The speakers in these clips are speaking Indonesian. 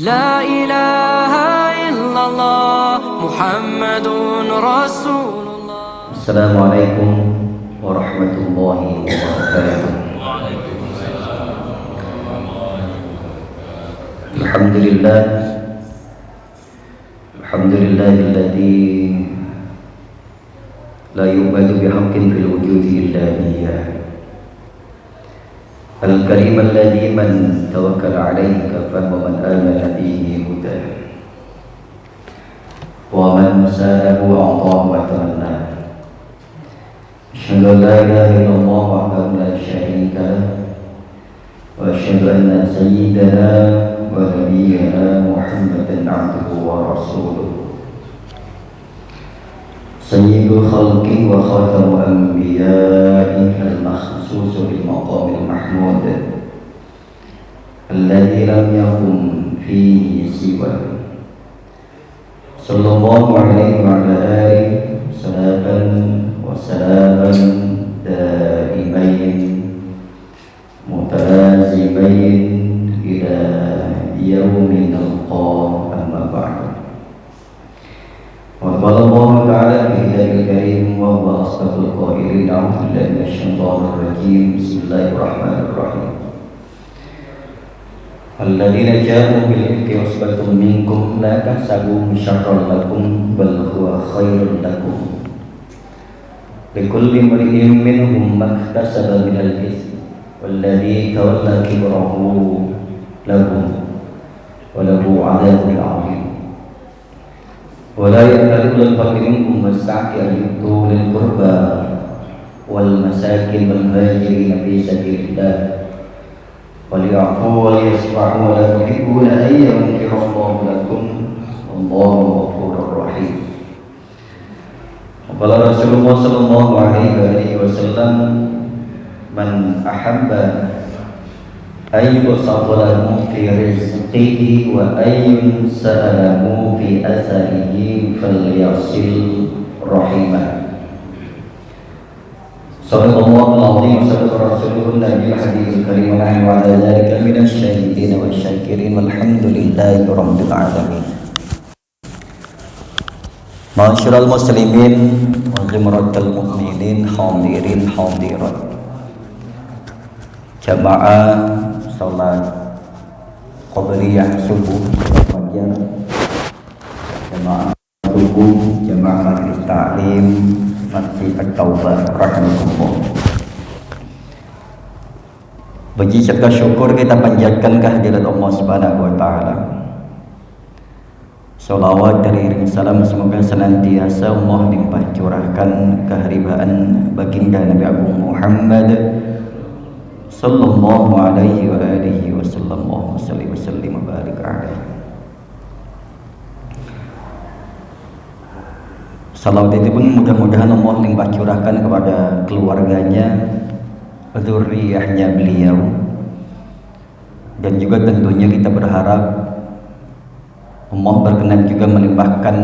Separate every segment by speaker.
Speaker 1: لا إله إلا الله محمد رسول الله.
Speaker 2: السلام عليكم ورحمة الله وبركاته. الحمد لله الذي لا يعبد بحق في الوجود إلا إياه، الكريم الذي من توكل عليه كفاه ومن آمن به هداه، ومن ساءه أعطاه وتمناه. أشهد أن لا إله إلا الله وحده لا شريك له، وأشهد أن سيدنا ونبينا محمدا عبده ورسوله، سيد الخلق وخاتم أنبيائه المخصوص بالمقام المحمود الذي لم يكن فيه سواه، صلى الله عليه وعلى آله صلاة وسلاما دائمين متلازمين إلى يوم نلقاه، أما بعد. وقال الله تعالى في كتابه الكريم وهو أصدق القائلين: أعوذ بالله من الشيطان الرجيم، بسم الله الرحمن الرحيم. الذين جاءوا بالإفك عصبة منكم لا تحسبوه شرا لكم بل هو خير لكم، لكل امرئ منهم ما اكتسب من الإثم والذي تولى كبره وله عذاب عظيم. ولا يأتل أولو الفضل منكم والسعة أن يؤتوا أولي القربى والمساكين والمهاجرين في سبيل الله وليعفوا وليصفحوا ولا تحبون أن يغفر الله لكم والله غفور رحيم. وقال رسول الله صلى الله عليه وسلم: من أحب أن يبسط له في رزقه وأن ينسأ له في أثره فليصل رحمه. صدق الله العظيم وصدق رسوله النبي الحبيب الكريم، ونحن على ذلك من الشاهدين والشاكرين والحمد لله رب العالمين. Ma'asyiral muslimin wa zumratal mu'minin, hadirin hadirat, jamaah salat qabliyah subuh fajar, jamaah subuh, jamaah majlis ta'lim Masjid At-Taubah rahimakumullah. Puji serta syukur kita panjatkan kehadirat Allah Subhanahu wa taala. Salawat dari iring salam semoga senantiasa Allah limpah curahkan keharibaan baginda Nabi Agung Muhammad sallallahu alaihi wa alihi wasallam wa sallim wa barik alaihi. Salawat itu pun mudah-mudahan Allah limpah curahkan kepada keluarganya, zuriyahnya beliau, dan juga tentunya kita berharap Allah berkenan juga melimpahkan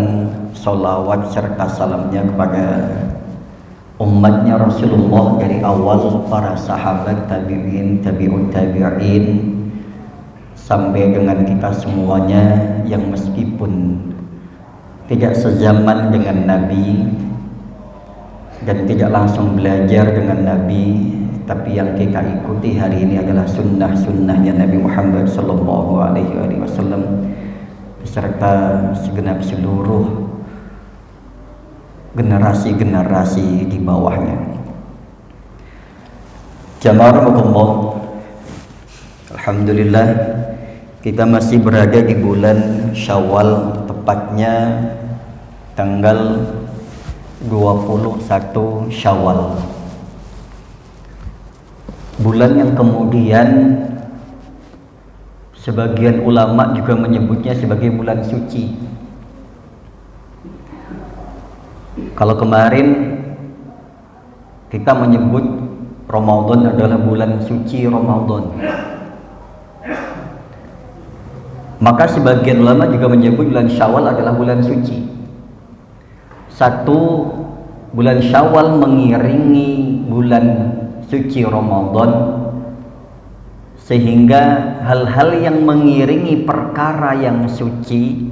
Speaker 2: salawat serta salamnya kepada umatnya Rasulullah dari awal para sahabat, tabi'in, tabi'ut tabi'in, sampai dengan kita semuanya yang meskipun tidak sezaman dengan Nabi dan tidak langsung belajar dengan Nabi, tapi yang kita ikuti hari ini adalah sunnah-sunnahnya Nabi Muhammad sallallahu alaihi wasallam beserta segenap seluruh generasi-generasi di bawahnya. Jamaah rahmatullah, alhamdulillah kita masih berada di bulan Syawal, tepatnya tanggal 21 Syawal, bulan yang kemudian sebagian ulama juga menyebutnya sebagai bulan suci. Kalau kemarin kita menyebut Ramadan adalah bulan suci Ramadan, maka sebagian ulama juga menyebut bulan Syawal adalah bulan suci. Satu, bulan Syawal mengiringi bulan suci Ramadan sehingga hal-hal yang mengiringi perkara yang suci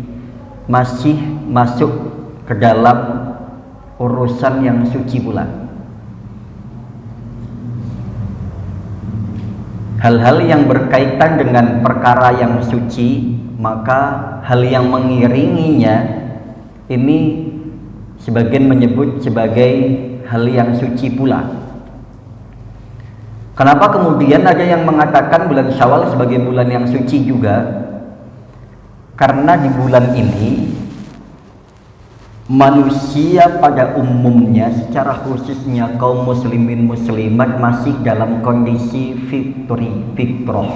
Speaker 2: masih masuk ke dalam urusan yang suci pula. Hal-hal yang berkaitan dengan perkara yang suci, maka hal yang mengiringinya ini sebagian menyebut sebagai hal yang suci pula. Kenapa kemudian ada yang mengatakan bulan Syawal sebagai bulan yang suci juga? Karena di bulan ini manusia pada umumnya, secara khususnya kaum muslimin muslimat, masih dalam kondisi fitrah,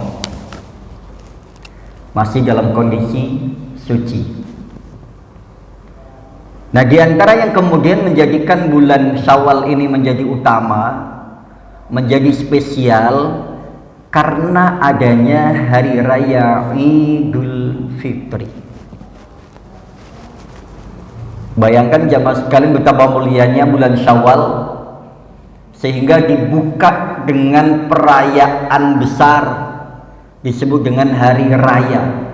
Speaker 2: masih dalam kondisi suci. Nah, di antara yang kemudian menjadikan bulan Syawal ini menjadi utama, menjadi spesial, karena adanya hari raya Idul Fitri. Bayangkan jamaah sekalian betapa mulianya bulan Syawal, sehingga dibuka dengan perayaan besar, disebut dengan hari raya.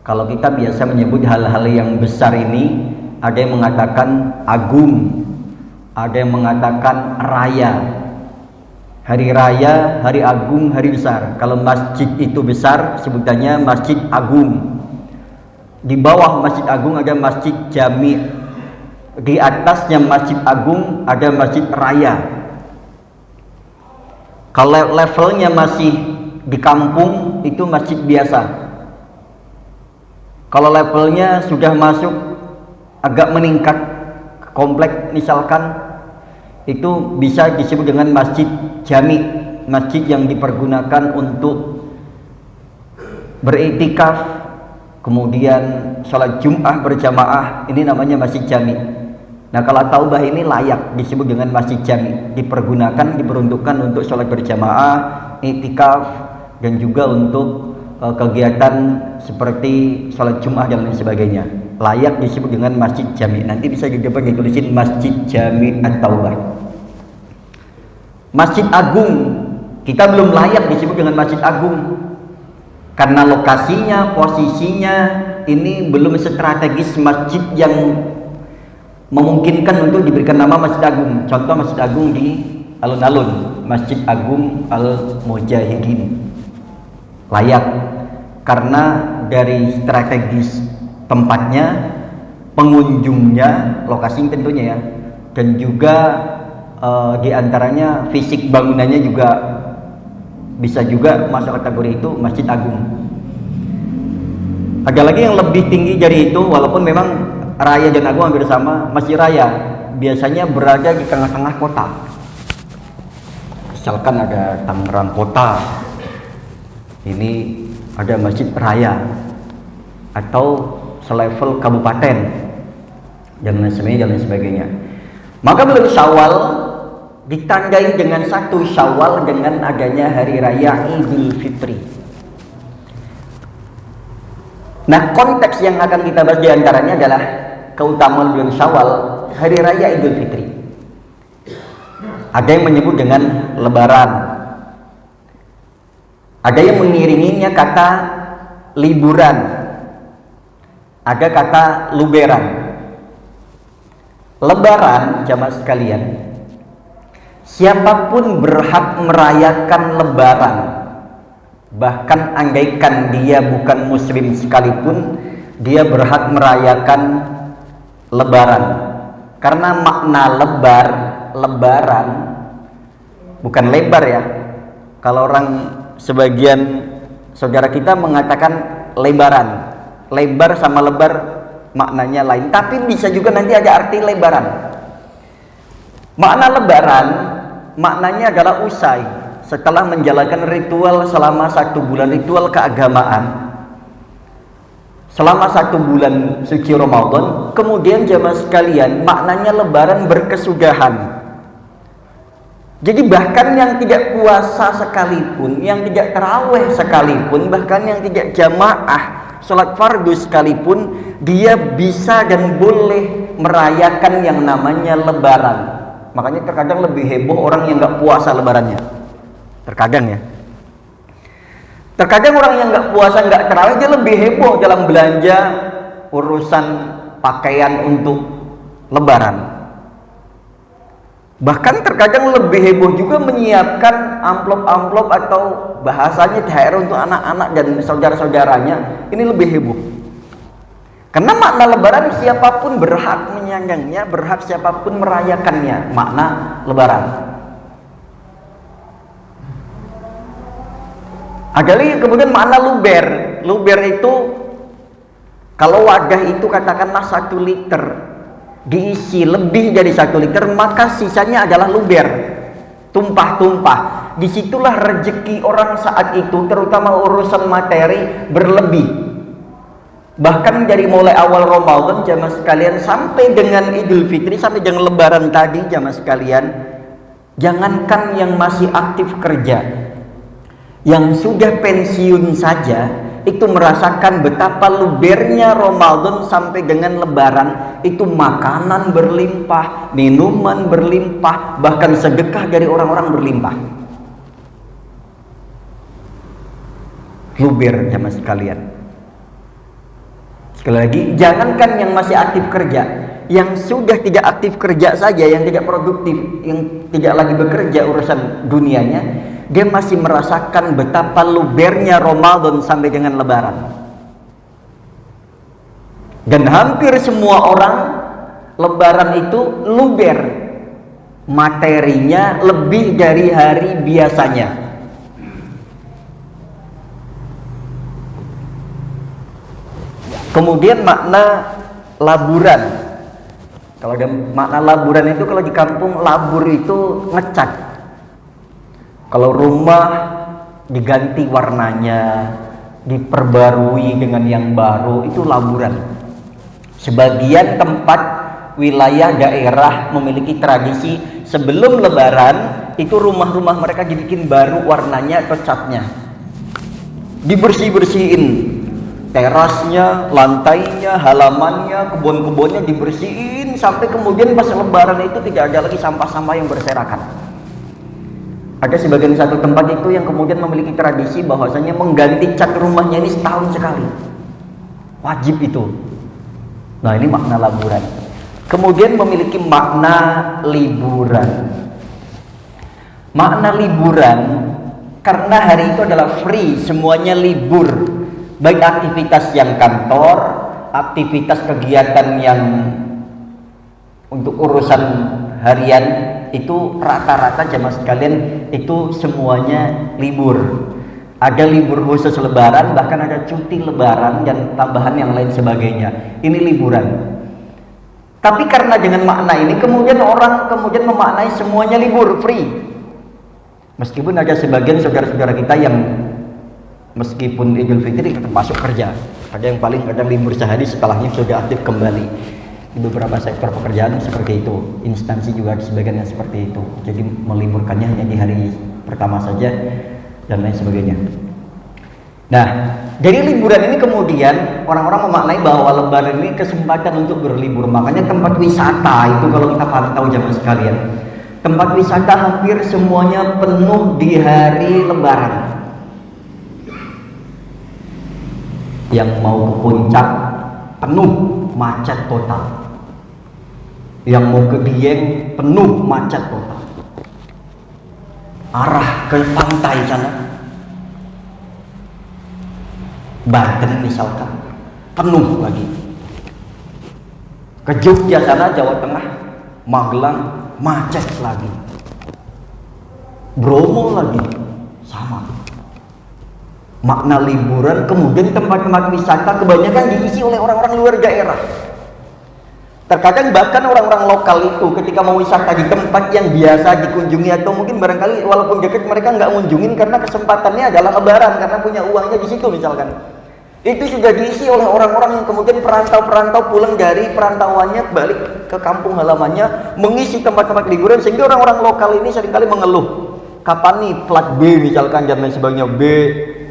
Speaker 2: Kalau kita biasa menyebut hal-hal yang besar ini, ada yang mengatakan agung, ada yang mengatakan raya. Hari raya, hari agung, hari besar. Kalau masjid itu besar, sebutannya masjid agung. Di bawah masjid agung ada masjid jami'. Di atasnya masjid agung ada masjid raya. Kalau levelnya masih di kampung, itu masjid biasa. Kalau levelnya sudah masuk agak meningkat komplek misalkan, itu bisa disebut dengan masjid jami', masjid yang dipergunakan untuk beriktikaf, kemudian sholat Jum'ah berjamaah, ini namanya masjid jami'. Nah, kalau taubah ini layak disebut dengan masjid jami', dipergunakan, diperuntukkan untuk sholat berjamaah, iktikaf, dan juga untuk kegiatan seperti sholat Jum'ah dan lain sebagainya. Layak disebut dengan masjid jami'. Nanti bisa dapat ditulisin masjid jami' at-taubah. Masjid agung, kita belum layak disebut dengan masjid agung, karena lokasinya, posisinya ini belum strategis masjid yang memungkinkan untuk diberikan nama masjid agung. Contoh masjid agung di alun-alun, Masjid Agung Al-Mujahidin, layak karena dari strategis tempatnya, pengunjungnya, lokasi tentunya ya, dan juga di antaranya fisik bangunannya juga bisa juga masuk kategori itu masjid agung. Ada lagi yang lebih tinggi dari itu, walaupun memang raya dan agung hampir sama, masjid raya biasanya berada di tengah-tengah kota. Misalkan ada Tangerang Kota, ini ada masjid raya, atau selevel kabupaten dan lain sebagainya. Maka bulan Syawal ditandai dengan 1 Syawal dengan adanya hari raya Idul Fitri. Nah, konteks yang akan kita bahas diantaranya adalah keutamaan bulan Syawal, hari raya Idul Fitri. Ada yang menyebut dengan lebaran, ada yang mengiringinya kata liburan, ada kata luberan. Lebaran, jamaah sekalian, siapapun berhak merayakan lebaran, bahkan andaikan dia bukan muslim sekalipun, dia berhak merayakan lebaran. Karena makna lebaran bukan lebar ya. Kalau orang sebagian saudara kita mengatakan lebaran, lebar sama lebar maknanya lain, tapi bisa juga nanti ada arti lebaran. Makna lebaran maknanya adalah usai setelah menjalankan ritual selama 1 bulan, ritual keagamaan selama 1 bulan suci Ramadan. Kemudian jamaah sekalian, maknanya lebaran berkesudahan. Jadi bahkan yang tidak puasa sekalipun, yang tidak tarawih sekalipun, bahkan yang tidak jamaah sholat fardu sekalipun, dia bisa dan boleh merayakan yang namanya lebaran. Makanya terkadang lebih heboh orang yang nggak puasa lebarannya, terkadang ya. Terkadang orang yang nggak puasa, nggak terawih, dia lebih heboh dalam belanja urusan pakaian untuk lebaran. Bahkan terkadang lebih heboh juga menyiapkan amplop-amplop atau bahasanya THR untuk anak-anak dan saudara-saudaranya. Ini lebih heboh. Karena makna lebaran siapapun berhak menyandangnya, berhak siapapun merayakannya, makna lebaran. Ada lagi kemudian makna luber. Luber itu kalau wadah itu katakanlah 1 liter, diisi lebih dari 1 liter, maka sisanya adalah luber, tumpah-tumpah. Disitulah rezeki orang saat itu, terutama urusan materi, berlebih. Bahkan dari mulai awal Ramadan jamaah sekalian sampai dengan Idul Fitri, sampai dengan Lebaran tadi jamaah sekalian, jangankan yang masih aktif kerja, yang sudah pensiun saja itu merasakan betapa lubernya Ramadan sampai dengan Lebaran. Itu makanan berlimpah, minuman berlimpah, bahkan sedekah dari orang-orang berlimpah. Luber jamaah sekalian. Sekali lagi, jangankan yang masih aktif kerja, yang sudah tidak aktif kerja saja, yang tidak produktif, yang tidak lagi bekerja urusan dunianya, dia masih merasakan betapa lubernya Ramadan sampai dengan Lebaran. Dan hampir semua orang Lebaran itu luber, materinya lebih dari hari biasanya. Kemudian makna laburan. Kalau ada makna laburan itu, kalau di kampung labur itu ngecat. Kalau rumah diganti warnanya, diperbarui dengan yang baru, itu laburan. Sebagian tempat wilayah daerah memiliki tradisi sebelum Lebaran itu rumah-rumah mereka dibikin baru warnanya atau catnya, dibersih-bersihin, terasnya, lantainya, halamannya, kebun-kebunnya dibersihin, sampai kemudian pas Lebaran itu tidak ada lagi sampah-sampah yang berserakan. Ada sebagian satu tempat itu yang kemudian memiliki tradisi bahwasanya mengganti cat rumahnya ini setahun sekali, wajib itu. Nah, ini makna laburan. Kemudian memiliki makna liburan. Makna liburan karena hari itu adalah free, semuanya libur, baik aktivitas yang kantor, aktivitas kegiatan yang untuk urusan harian, itu rata-rata jamaah sekalian itu semuanya libur. Ada libur khusus Lebaran, bahkan ada cuti Lebaran dan tambahan yang lain sebagainya. Ini liburan. Tapi karena dengan makna ini kemudian orang kemudian memaknai semuanya libur, free. Meskipun ada sebagian saudara-saudara kita yang meskipun Idul Fitri tetap masuk kerja. Ada yang paling kadang libur sehari, setelahnya sudah aktif kembali. Di beberapa sektor pekerjaan seperti itu, instansi juga sebagian yang seperti itu. Jadi meliburkannya hanya di hari pertama saja dan lain sebagainya. Nah, dari liburan ini kemudian orang-orang memaknai bahwa Lebaran ini kesempatan untuk berlibur. Makanya tempat wisata itu kalau kita pantau jamaah sekalian, tempat wisata hampir semuanya penuh di hari Lebaran. Yang mau ke puncak penuh, macet total. Yang mau ke Dieng penuh, macet total. Arah ke pantai sana, Banten misalkan, penuh lagi. Ke Jogja sana, Jawa Tengah, Magelang, macet lagi. Bromo lagi, sama. Makna liburan, kemudian tempat-tempat wisata kebanyakan diisi oleh orang-orang luar daerah. Terkadang bahkan orang-orang lokal itu ketika mau wisata di tempat yang biasa dikunjungi, atau mungkin barangkali walaupun dekat mereka nggak ngunjungin karena kesempatannya adalah Lebaran, karena punya uangnya di situ misalkan. Itu sudah diisi oleh orang-orang yang kemudian perantau-perantau pulang dari perantauannya balik ke kampung halamannya, mengisi tempat-tempat liburan, sehingga orang-orang lokal ini seringkali mengeluh, kapan nih plat B misalkan dan lain sebagainya, B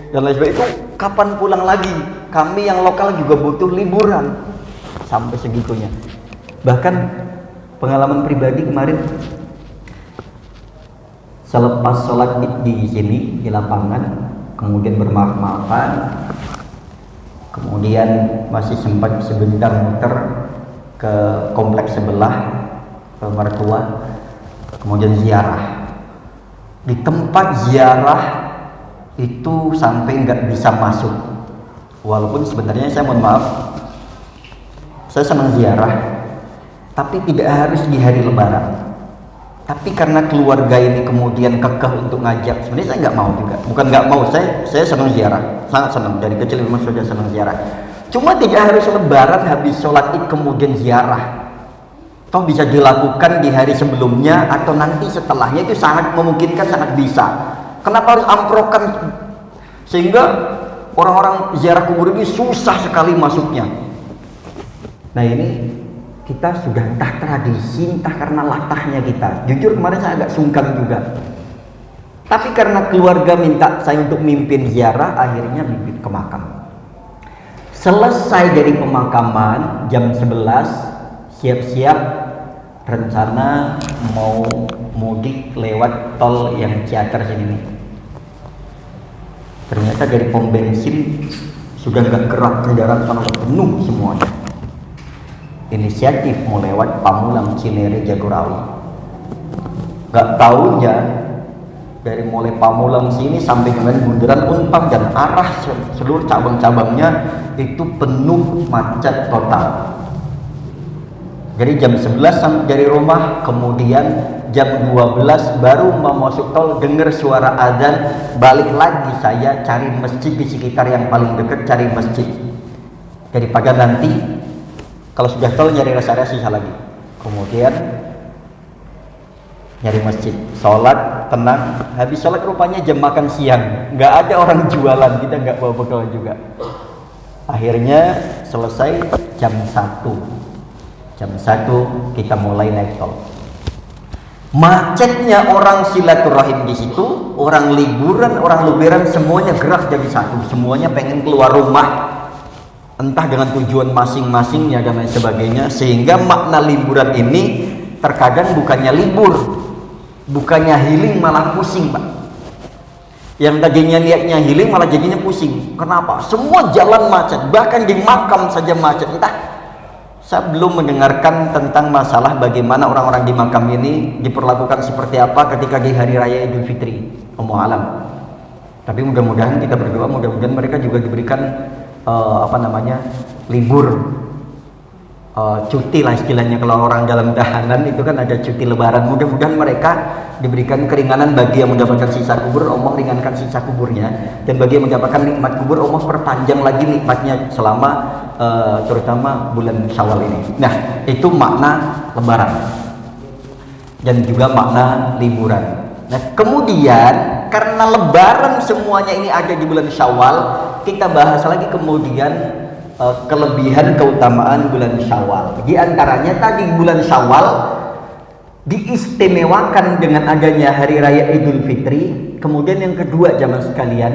Speaker 2: dan lain sebagainya, itu kapan pulang lagi? Kami yang lokal juga butuh liburan. Sampai segitunya. Bahkan pengalaman pribadi kemarin, selepas sholat id di sini di lapangan, kemudian bermaaf-maafan, kemudian masih sempat sebentar muter ke kompleks sebelah ke mertua, kemudian ziarah. Di tempat ziarah itu sampai nggak bisa masuk, walaupun sebenarnya saya mohon maaf, saya senang ziarah, tapi tidak harus di hari lebaran. Tapi karena keluarga ini kemudian kekeh untuk ngajak, sebenarnya saya nggak mau juga, bukan nggak mau, saya senang ziarah, sangat senang, dari kecil memang sudah senang ziarah. Cuma tidak harus lebaran habis sholat id kemudian ziarah, toh bisa dilakukan di hari sebelumnya atau nanti setelahnya, itu sangat memungkinkan, sangat bisa. Kenapa harus amprokan sehingga orang-orang ziarah kubur ini susah sekali masuknya? Nah ini kita sudah entah tradisi, entah karena latahnya kita. Jujur kemarin saya agak sungkan juga. Tapi karena keluarga minta saya untuk mimpin ziarah, akhirnya mimpin ke makam. Selesai dari pemakaman jam 11, siap-siap rencana mau mudik lewat tol yang Ciater sini nih. Ternyata dari pom bensin sudah nggak gerak, kendaraan sana penuh semuanya. Inisiatif mau lewat Pamulang, Cinere, Jagorawi. Gak taunya dari mulai Pamulang sini sampai dengan bundaran Unpad dan arah seluruh cabang-cabangnya itu penuh macet total. Jadi jam 11 dari rumah, kemudian jam 12 baru mau masuk tol, dengar suara azan, balik lagi saya cari masjid di sekitar yang paling dekat, cari masjid. Daripada nanti kalau sudah tol nyari rest area sisa lagi, kemudian nyari masjid, sholat tenang. Habis sholat rupanya jam makan siang, nggak ada orang jualan, kita nggak bawa bekal juga. Akhirnya selesai jam 1 kita mulai naik tol. Macetnya orang silaturahim di situ, orang liburan, orang lebaran, semuanya gerak jadi satu, semuanya pengen keluar rumah, entah dengan tujuan masing-masingnya dan lain sebagainya, sehingga makna liburan ini terkadang bukannya libur, bukannya healing, malah pusing, Pak. Yang tadinya niatnya healing malah jadinya pusing. Kenapa? Semua jalan macet, bahkan di makam saja macet. Entah, saya belum mendengarkan tentang masalah bagaimana orang-orang di makam ini diperlakukan seperti apa ketika di hari raya Idul Fitri, Allahu alam. Tapi mudah-mudahan kita berdoa, mudah-mudahan mereka juga diberikan libur, cuti lah istilahnya. Kalau orang dalam tahanan itu kan ada cuti lebaran, mudah-mudahan mereka diberikan keringanan. Bagi yang mendapatkan sisa kubur, Allah ringankan sisa kuburnya, dan bagi yang mendapatkan nikmat kubur, Allah perpanjang lagi nikmatnya selama terutama bulan Syawal ini. Nah, itu makna lebaran dan juga makna liburan. Nah, kemudian karena lebaran semuanya ini ada di bulan Syawal, kita bahas lagi kemudian kelebihan keutamaan bulan Syawal. Di antaranya tadi bulan Syawal diistimewakan dengan adanya hari raya Idul Fitri. Kemudian yang kedua, jamaah sekalian,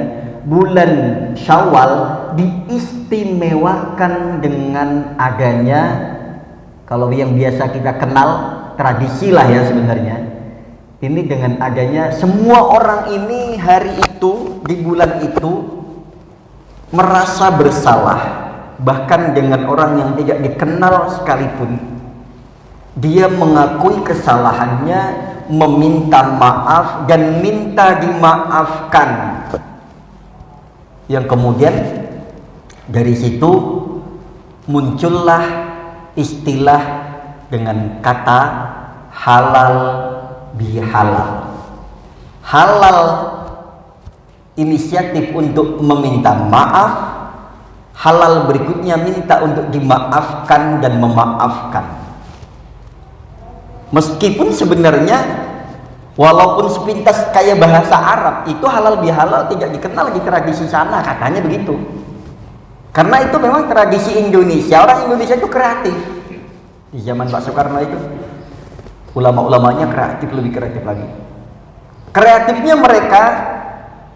Speaker 2: bulan Syawal diistimewakan dengan adanya, kalau yang biasa kita kenal tradisi lah ya sebenarnya. Ini dengan adanya semua orang ini hari itu, di bulan itu merasa bersalah, bahkan dengan orang yang tidak dikenal sekalipun, dia mengakui kesalahannya, meminta maaf dan minta dimaafkan. Yang kemudian dari situ muncullah istilah dengan kata halal bihalal. Halal inisiatif untuk meminta maaf, halal berikutnya minta untuk dimaafkan dan memaafkan. Meskipun sebenarnya walaupun sepintas kayak bahasa Arab, itu halal bihalal tidak dikenal di tradisi sana, katanya begitu. Karena itu memang tradisi Indonesia, orang Indonesia itu kreatif. Di zaman Pak Soekarno itu ulama-ulamanya kreatif, lebih kreatif lagi. Kreatifnya mereka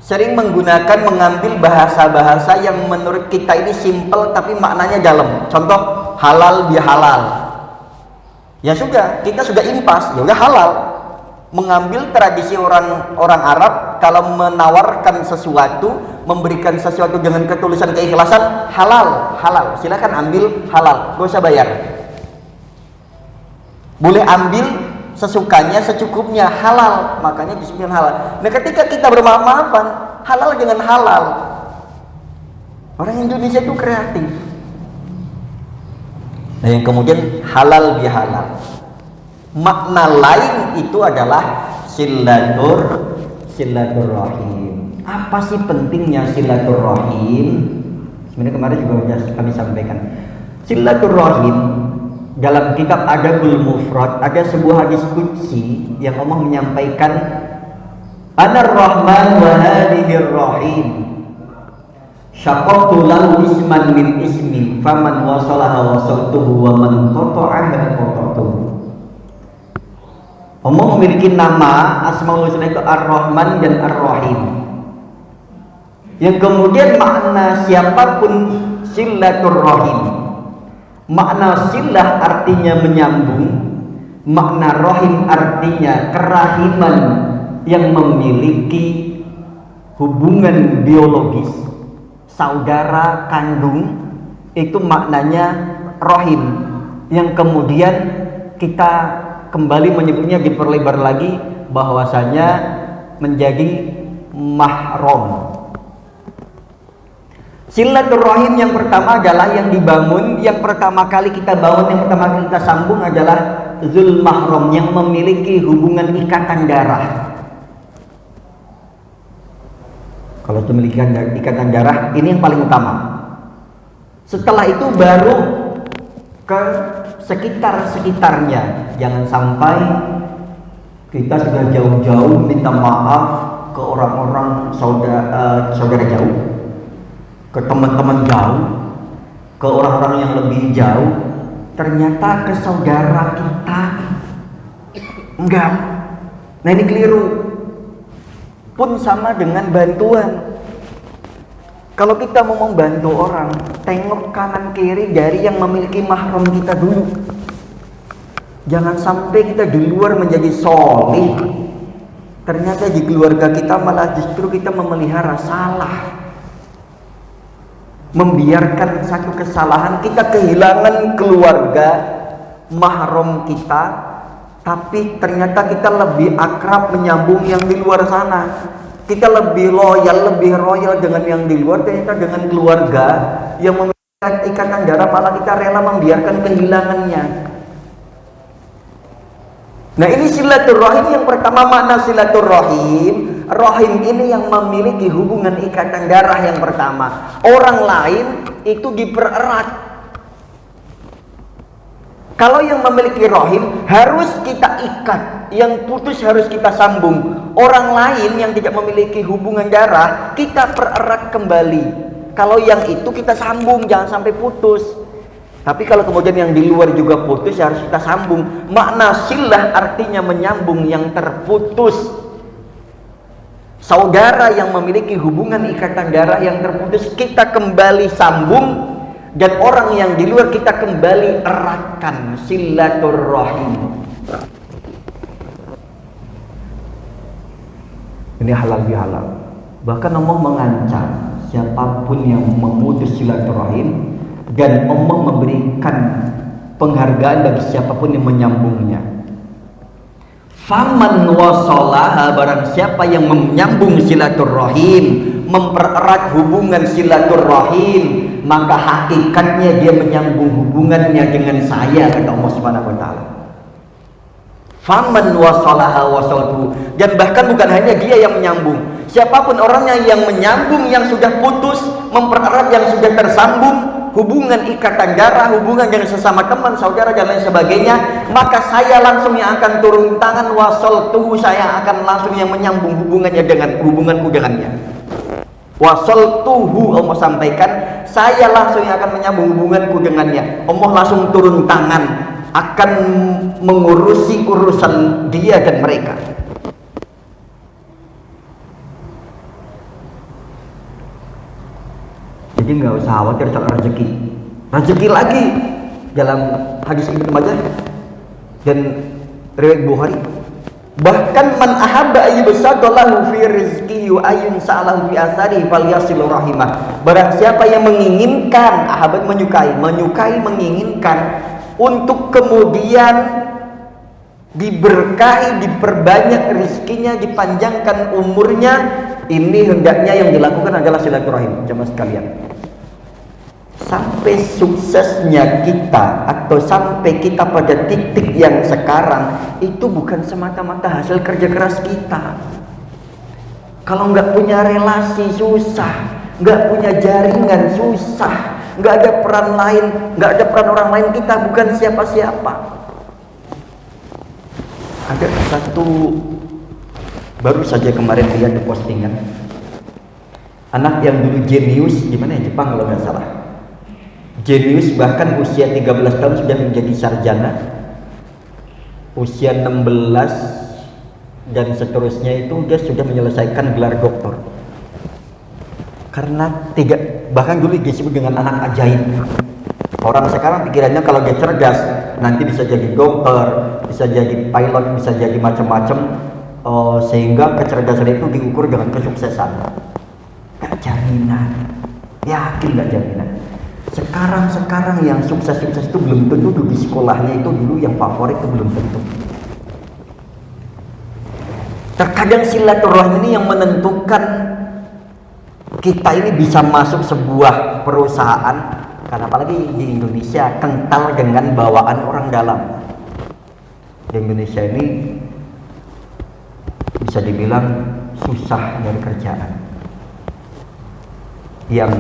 Speaker 2: sering menggunakan, mengambil bahasa-bahasa yang menurut kita ini simple tapi maknanya dalam. Contoh halal bihalal. Ya sudah, kita sudah impas, ya udah halal. Mengambil tradisi orang Arab, kalau menawarkan sesuatu, memberikan sesuatu dengan ketulusan keikhlasan, halal, halal. Silakan ambil, halal, gak usah bayar. Boleh ambil sesukanya, secukupnya, halal. Makanya disebut halal. Nah, ketika kita bermaaf-maafan, halal dengan halal. Orang Indonesia itu kreatif. Nah, yang kemudian halal bihalal. Makna lain itu adalah silaturahim. Apa sih pentingnya silaturahim? Sebenarnya kemarin juga sudah kami sampaikan. Silaturahim dalam kitab Adabul Mufrad ada sebuah hadis qudsi yang Allah menyampaikan, Anar Rahman wa hadihir rahim. Syaqaqtu lahu isman min ismi faman wasalaha wasaltuhu wa man qata'aha qata'tuhu. Allah memiliki nama Asmaul Husna itu Ar-Rahman dan Ar-Rahim. Yang kemudian makna siapapun silaturrahim. Makna silah artinya menyambung, makna rahim artinya kerahiman yang memiliki hubungan biologis, saudara kandung, itu maknanya rahim. Yang kemudian kita kembali menyebutnya diperlebar lagi bahwasanya menjadi mahram. Silaturahim yang pertama adalah yang dibangun, yang pertama kali kita bangun, yang pertama kali kita sambung adalah zul mahram, yang memiliki hubungan ikatan darah. Kalau itu memiliki ikatan darah, ini yang paling utama. Setelah itu baru ke sekitar-sekitarnya. Jangan sampai kita sudah jauh-jauh minta maaf ke orang-orang saudara jauh, ke teman-teman jauh, ke orang-orang yang lebih jauh, ternyata ke saudara kita enggak. Nah, ini keliru. Pun sama dengan bantuan. Kalau kita mau membantu orang, tengok kanan kiri dari yang memiliki mahram kita dulu. Jangan sampai kita di luar menjadi solih, ternyata di keluarga kita malah justru kita memelihara salah, membiarkan satu kesalahan, kita kehilangan keluarga mahram kita, tapi ternyata kita lebih akrab menyambung yang di luar sana. Kita lebih loyal, lebih royal dengan yang di luar, ternyata dengan keluarga yang memiliki ikatan darah malah kita rela membiarkan kehilangannya. Nah, ini silaturahim yang pertama. Makna silaturahim, rahim ini yang memiliki hubungan ikatan darah yang pertama. Orang lain itu dipererat. Kalau yang memiliki rahim harus kita ikat, yang putus harus kita sambung. Orang lain yang tidak memiliki hubungan darah kita pererat kembali. Kalau yang itu kita sambung, jangan sampai putus. Tapi kalau kemudian yang di luar juga putus, harus kita sambung. Makna silah artinya menyambung yang terputus. Saudara yang memiliki hubungan ikatan darah yang terputus kita kembali sambung, dan orang yang di luar kita kembali eratkan. Silaturrahim. Ini halal bihalal. Bahkan Allah mengancam siapapun yang memutus silaturahim, dan Allah memberikan penghargaan bagi siapapun yang menyambungnya. Faman wasolaha, barang siapa yang menyambung silaturahim, mempererat hubungan silaturahim, maka hakikatnya dia menyambung hubungannya dengan saya, kata Allah Subhanahu wa taala. Faman wasolaha wasoltu, dan bahkan bukan hanya dia yang menyambung, siapapun orangnya yang menyambung yang sudah putus, mempererat yang sudah tersambung, hubungan ikatan darah, hubungan dengan sesama teman, saudara dan lain sebagainya, maka saya langsung yang akan turun tangan, wasoltuhu, saya akan langsung yang menyambung hubungannya dengan hubunganku dengannya. Wasoltuhu, Allah sampaikan, saya langsung yang akan menyambung hubunganku dengannya. Allah langsung turun tangan, akan mengurusi urusan dia dan mereka. Jadi nggak usah khawatir soal rezeki. Rezeki lagi dalam hadis Ibnu Majah dan riwayat Bukhari. Bahkan man ahabba ayyubsatalahu fi rizqihi wa ayun sa'alahu fi asari falyasil rahimah. Barang siapa yang menginginkan, ahabba menyukai, menginginkan untuk kemudian diberkahi, diperbanyak rizkinya, dipanjangkan umurnya, ini hendaknya yang dilakukan adalah silaturahim. Jemaah sekalian, sampai suksesnya kita atau sampai kita pada titik yang sekarang itu bukan semata-mata hasil kerja keras kita. Kalau nggak punya relasi susah, nggak punya jaringan susah, nggak ada peran lain, nggak ada peran orang lain, kita bukan siapa-siapa. Ada satu baru saja kemarin lihat di postingan, anak yang dulu jenius di mana ya, Jepang kalau nggak salah. Jenius bahkan usia 13 tahun sudah menjadi sarjana, usia 16 dan seterusnya itu dia sudah menyelesaikan gelar doktor. Karena bahkan dulu disebut dengan anak ajaib. Orang sekarang pikirannya kalau dia cerdas nanti bisa jadi dokter, bisa jadi pilot, bisa jadi macam-macam, sehingga kecerdasan itu diukur dengan kesuksesan. Gak jaminan, yakin gak jaminan. Sekarang yang sukses-sukses itu belum tentu di sekolahnya itu dulu yang favorit itu belum tentu. Terkadang silaturahim ini yang menentukan kita ini bisa masuk sebuah perusahaan. Karena apalagi di Indonesia kental dengan bawaan orang dalam. Di Indonesia ini bisa dibilang susah nyari kerjaan. Yang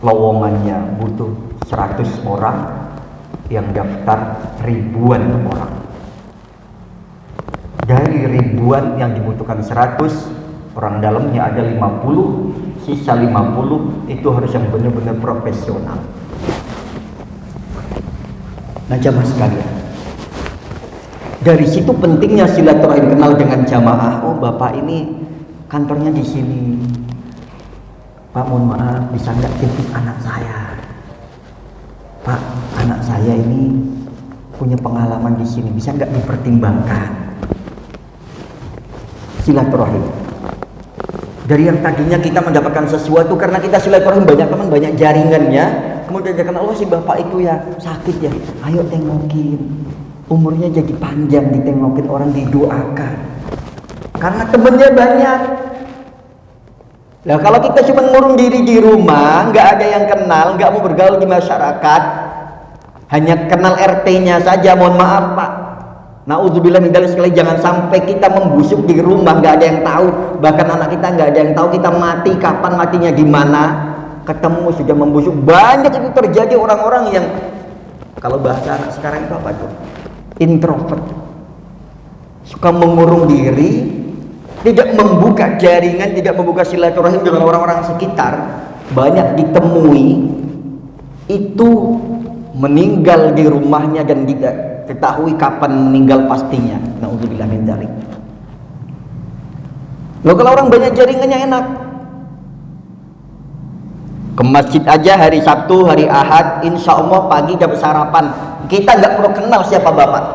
Speaker 2: lowongannya butuh 100 orang, yang daftar ribuan orang. Dari ribuan yang dibutuhkan 100, orang dalamnya ada 50, sisa 50 itu harus yang benar-benar profesional. Nah jamaah sekalian, dari situ pentingnya silaturahim, kenal dengan jamaah. Oh bapak ini kantornya di sini, Pak mohon maaf bisa nggak titip anak saya? Pak anak saya ini punya pengalaman di sini, bisa nggak dipertimbangkan? Silaturahim. Dari yang tadinya kita mendapatkan sesuatu karena kita silaturahim, banyak teman, banyak jaringannya, kemudian dia kenal, oh si bapak itu ya sakit ya, ayo tengokin, umurnya jadi panjang, ditengokin, orang didoakan karena temennya banyak. Nah kalau kita cuma ngurung diri di rumah, nggak ada yang kenal, nggak mau bergaul di masyarakat, hanya kenal RT-nya saja, mohon maaf Pak, naudzubillah min dzalik, sekali jangan sampai kita membusuk di rumah, nggak ada yang tahu, bahkan anak kita nggak ada yang tahu kita mati kapan, matinya di mana, ketemu sudah membusuk. Banyak itu terjadi orang-orang yang kalau bahasa anak sekarang itu apa tuh, introvert, suka mengurung diri, tidak membuka jaringan, tidak membuka silaturahim dengan orang-orang sekitar. Banyak ditemui itu meninggal di rumahnya dan tidak ketahui kapan meninggal pastinya. Naudzubillah min dzalik. Loh kalau orang banyak jaringannya enak, ke masjid aja hari Sabtu, hari Ahad, insya Allah pagi dapat sarapan. Kita nggak perlu kenal siapa bapak.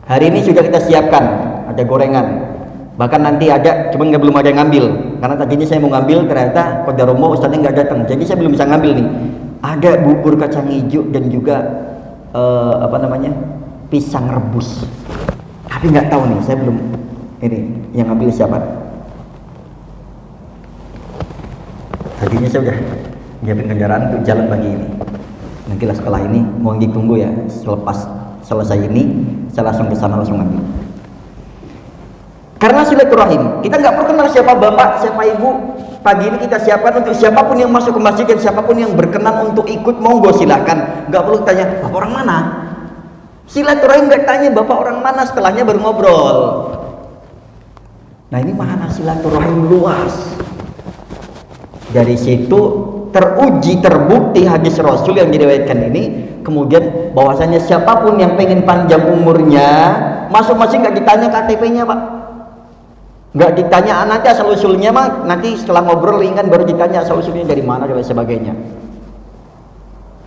Speaker 2: Hari ini sudah kita siapkan, ada gorengan. Bahkan nanti ada, cuma belum ada yang ngambil. Karena tadinya saya mau ngambil, ternyata qadarullah ustadznya nggak datang. Jadi saya belum bisa ngambil nih. Ada bubur kacang hijau dan juga pisang rebus. Tapi nggak tahu nih, saya belum ini yang ngambil siapa. Tadinya saya udah nyiapin kendaraan untuk jalan pagi ini. Nanti lah setelah ini mohon ditunggu ya, selepas selesai ini saya langsung ke sana langsung ngambil. Karena silaturahim, kita nggak perlu kenal siapa bapak, siapa ibu. Pagi ini kita siapkan untuk siapapun yang masuk ke masjid dan siapapun yang berkenan untuk ikut, monggo silahkan. Nggak perlu tanya bapak orang mana. Silaturahim nggak tanya bapak orang mana, setelahnya baru ngobrol. Nah ini makna silaturahim luas. Dari situ teruji, terbukti hadis Rasul yang diriwayatkan ini, kemudian bahwasanya siapapun yang pengen panjang umurnya, masuk-masuk nggak ditanya KTP-nya pak, nggak ditanya nanti asal usulnya mah, nanti setelah ngobrol ringan baru ditanya asal usulnya dari mana dan sebagainya.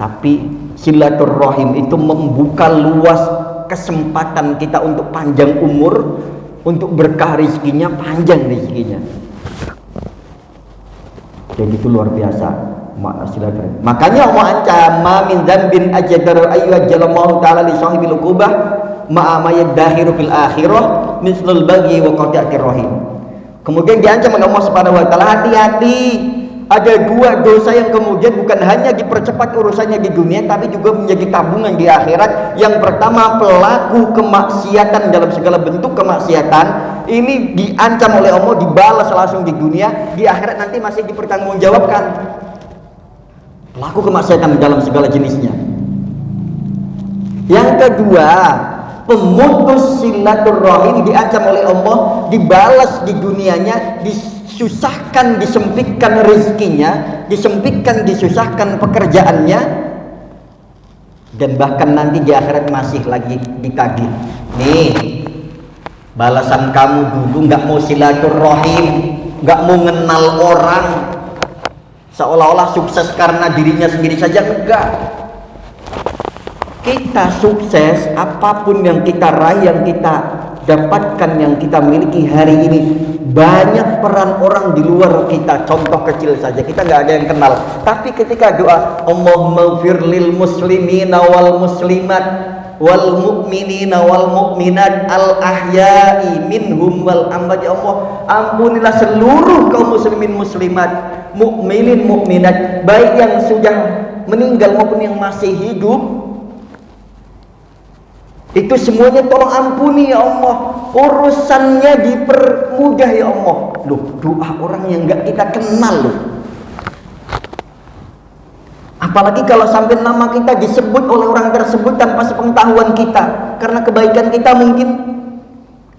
Speaker 2: Tapi silaturahim itu membuka luas kesempatan kita untuk panjang umur, untuk berkah rezekinya, panjang rezekinya. Jadi itu luar biasa. Makanya Allah ancam, ma min dzambin ajdaru ayyajjalallahu ta'ala li sahibil uqubah ma'a ma yadahiru fil akhirah mislul baghi wa qati'atir rahim. Kemudian diancam oleh Allah Subhanahu wa taala, hati-hati, ada dua dosa yang kemudian bukan hanya dipercepat urusannya di dunia tapi juga menjadi tabungan di akhirat. Yang pertama, pelaku kemaksiatan dalam segala bentuk kemaksiatan ini diancam oleh Allah, dibalas langsung di dunia, di akhirat nanti masih dipertanggungjawabkan. Pelaku kemaksiatan dalam segala jenisnya. Yang kedua, pemutus silaturahim diancam oleh Allah, dibalas di dunianya, disusahkan, disempitkan rezekinya, disusahkan pekerjaannya, dan bahkan nanti di akhirat masih lagi ditagih. Nih, balasan kamu dulu nggak mau silaturahim, nggak mau kenal orang, seolah-olah sukses karena dirinya sendiri saja. Enggak. Kita sukses apapun yang kita raih, yang kita dapatkan, yang kita miliki hari ini, banyak peran orang di luar kita. Contoh kecil saja, kita nggak ada yang kenal, tapi ketika doa Allahumma ighfir lil muslimina wal muslimat wal mu'minina wal mu'minat al ahya'i minhum wal amwat, ya Allah ampunilah seluruh kaum muslimin muslimat, mukminin mukminat, baik yang sudah meninggal maupun yang masih hidup, itu semuanya tolong ampuni ya Allah, urusannya dipermudah ya Allah. Loh, doa orang yang nggak kita kenal loh. Apalagi kalau sampai nama kita disebut oleh orang tersebut tanpa sepengetahuan kita, karena kebaikan kita mungkin,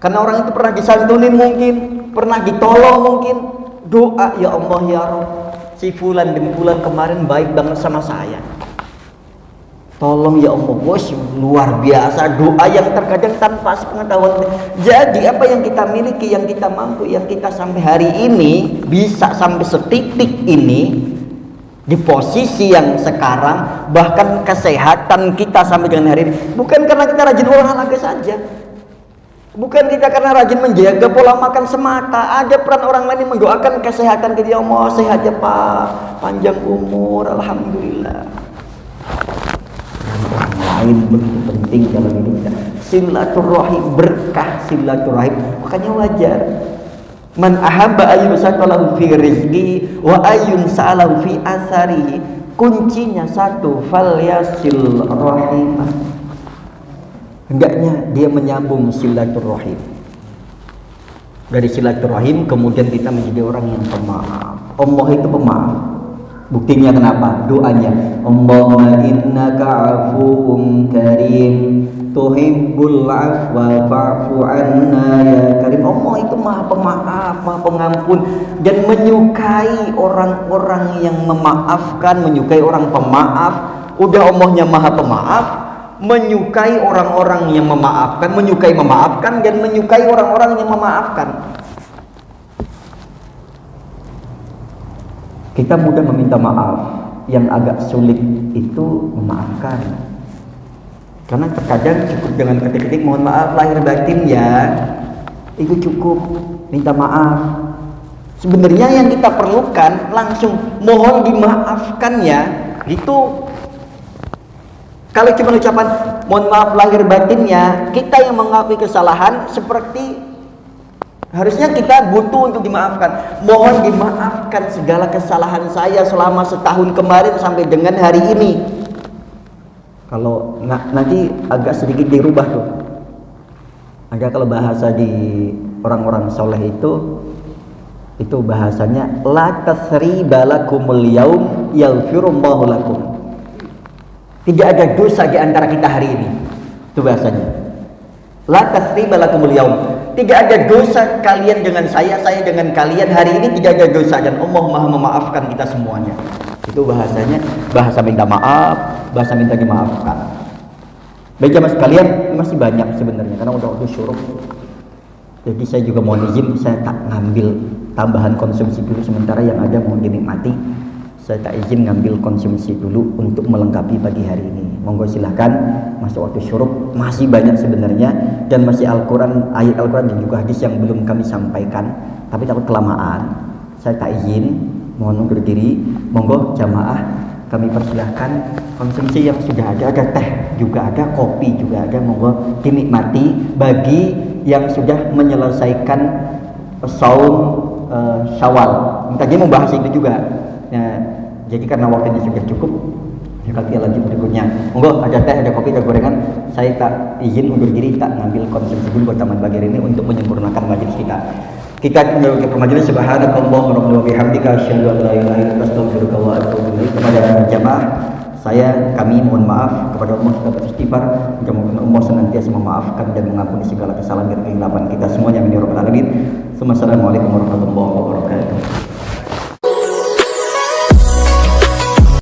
Speaker 2: karena orang itu pernah disantunin mungkin, pernah ditolong mungkin. Doa, ya Allah ya Rabb, si fulan bin fulan kemarin baik banget sama saya, tolong ya Allah. Bos, luar biasa doa yang terkadang tanpa sepengetahuan. Jadi apa yang kita miliki, yang kita mampu, yang kita sampai hari ini bisa sampai setitik ini, di posisi yang sekarang, bahkan kesehatan kita sampai dengan hari ini, bukan karena kita rajin olahraga saja, bukan kita karena rajin menjaga pola makan semata. Ada peran orang lain yang mendoakan kesehatan kita. Ya Allah, sehat ya Pak, panjang umur, alhamdulillah. Orang lain begitu penting dalam hidup kita. Silaturahim, berkah silaturahim. Makanya wajar. Man ahabba ayyun satalahu fi rizqi wa ayyun sa'alahu fi asarihi. Kuncinya satu, falyasil rahimah. Hendaknya dia menyambung silaturahim. Dari silaturahim kemudian kita menjadi orang yang pemaaf. Allah itu pemaaf. Buktinya kenapa? Doanya, Allahumma innaka afuwun karim tuhibbul afwa fa'fu anna ya karim. Allah itu maha pemaaf, maha pengampun, dan menyukai orang-orang yang memaafkan, menyukai orang pemaaf. Udah Allahnya maha pemaaf, menyukai orang-orang yang memaafkan, menyukai memaafkan, dan menyukai orang-orang yang memaafkan. Kita mudah meminta maaf, yang agak sulit itu memaafkan. Karena terkadang cukup dengan ketik-ketik mohon maaf lahir batin ya, itu cukup minta maaf. Sebenarnya yang kita perlukan langsung mohon dimaafkan ya. Itu kalau cuma ucapan mohon maaf lahir batinnya, kita yang mengakui kesalahan, seperti harusnya kita butuh untuk dimaafkan. Mohon dimaafkan segala kesalahan saya selama setahun kemarin sampai dengan hari ini. Kalau nanti agak sedikit dirubah tuh. Agak kalau bahasa di orang-orang soleh itu bahasanya la tasriba lakumul yaum yaghfirullahu lakum. Tidak ada dosa di antara kita hari ini. Itu bahasanya. La tasriba lakumul yaum. Tidak ada dosa kalian dengan saya dengan kalian hari ini, tidak ada dosa, dan Allah Maha memaafkan kita semuanya. Itu bahasanya, bahasa minta maaf, bahasa minta dimaafkan. Baik jamaah sekalian, masih banyak sebenarnya karena udah syuruk. Jadi saya juga mohon izin, saya tak ngambil tambahan konsumsi dulu sementara, yang ada mohon dinikmati. saya tak izin ngambil konsumsi dulu untuk melengkapi pagi hari ini. Monggo silahkan, masuk waktu syuruk, masih banyak sebenarnya, dan masih Al-Quran, ayat Al-Quran dan juga hadis yang belum kami sampaikan, tapi takut kelamaan, saya tak izin, mohon undur diri. Monggo jamaah, kami persilahkan konsumsi yang sudah ada teh juga ada, kopi juga ada, monggo dinikmati bagi yang sudah menyelesaikan saum Syawal. Tadi membahas itu juga. Nah, jadi karena waktunya sudah cukup, ya kita lanjut berikutnya. Monggo, ada teh, ada kopi, ada gorengan. Saya tak izin undur diri, tak ngambil konsumsi dulu buat taman pagi ini untuk menyempurnakan majelis kita. Kita menuju ke majelis. Subhanakallahumma wa bihamdika asyhadu an la ilaha illa anta astaghfiruka wa atubu ilaik. Kepada jamaah, kami mohon maaf kepada Allah, kita beristighfar, mudah-mudahan Allah senantiasa memaafkan dan mengampuni segala kesalahan dan kehilapan kita semuanya. Amin ya rabbal alamin. Assalamualaikum warahmatullahi wabarakatuh.